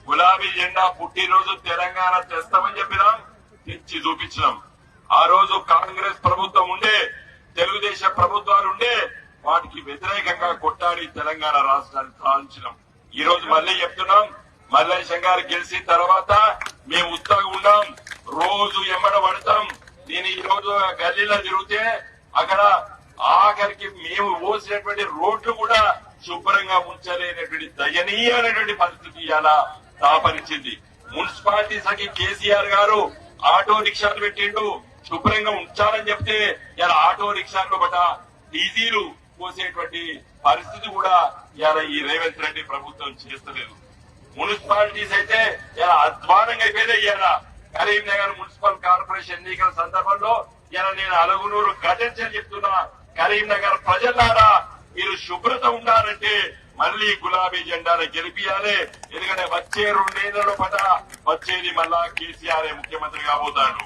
గులాబీ జెండా పుట్టినరోజు తెలంగాణ తెస్తామని చెప్పినాం, తెచ్చి చూపించినాం. ఆ రోజు కాంగ్రెస్ ప్రభుత్వం ఉండే, తెలుగుదేశం ప్రభుత్వాలు ఉండే, వాటికి వ్యతిరేకంగా కొట్టాడి తెలంగాణ రాష్ట్రాన్ని సాధించినాం. ఈ రోజు మళ్ళీ చెప్తున్నాం, మల్లేశం గారు గెలిచిన తర్వాత మేము ఉత్సాహంగా ఉన్నాం, రోజు ఎమ్మడ పడతాం. నేను ఈ రోజు గల్లీలో తిరిగితే అక్కడ ఆఖరికి మేము పోసినటువంటి రోడ్లు కూడా శుభ్రంగా ఉంచలేనటువంటి దయనీయమైనటువంటి పరిస్థితి ఇలా దాపరించింది. మున్సిపాలిటీస్కి కేసీఆర్ గారు ఆటో రిక్షాలు పెట్టిండు, శుభ్రంగా ఉంచాలని చెప్తే ఇలా ఆటో రిక్షాలు బట డీజీలు పోసేటువంటి పరిస్థితి కూడా ఇలా ఈ రేవంత్ రెడ్డి ప్రభుత్వం చేస్తలేదు. మున్సిపాలిటీస్ అయితే ఇలా అధ్వానంగా అయిపోయినా ఇలా కరీంనగర్ మున్సిపల్ కార్పొరేషన్ ఎన్నికల సందర్భంలో ఇలా నేను అలగునూరు ఘటించని చెప్తున్నా. కరీంనగర్ ప్రజలారా, మీరు శుభ్రత ఉండాలంటే మళ్లీ గులాబీ జెండాను గెలిపియాలి. ఎందుకంటే వచ్చే 2 నెలల పట వచ్చేది మళ్ళా కేసీఆర్ ముఖ్యమంత్రి కాబోతాడు.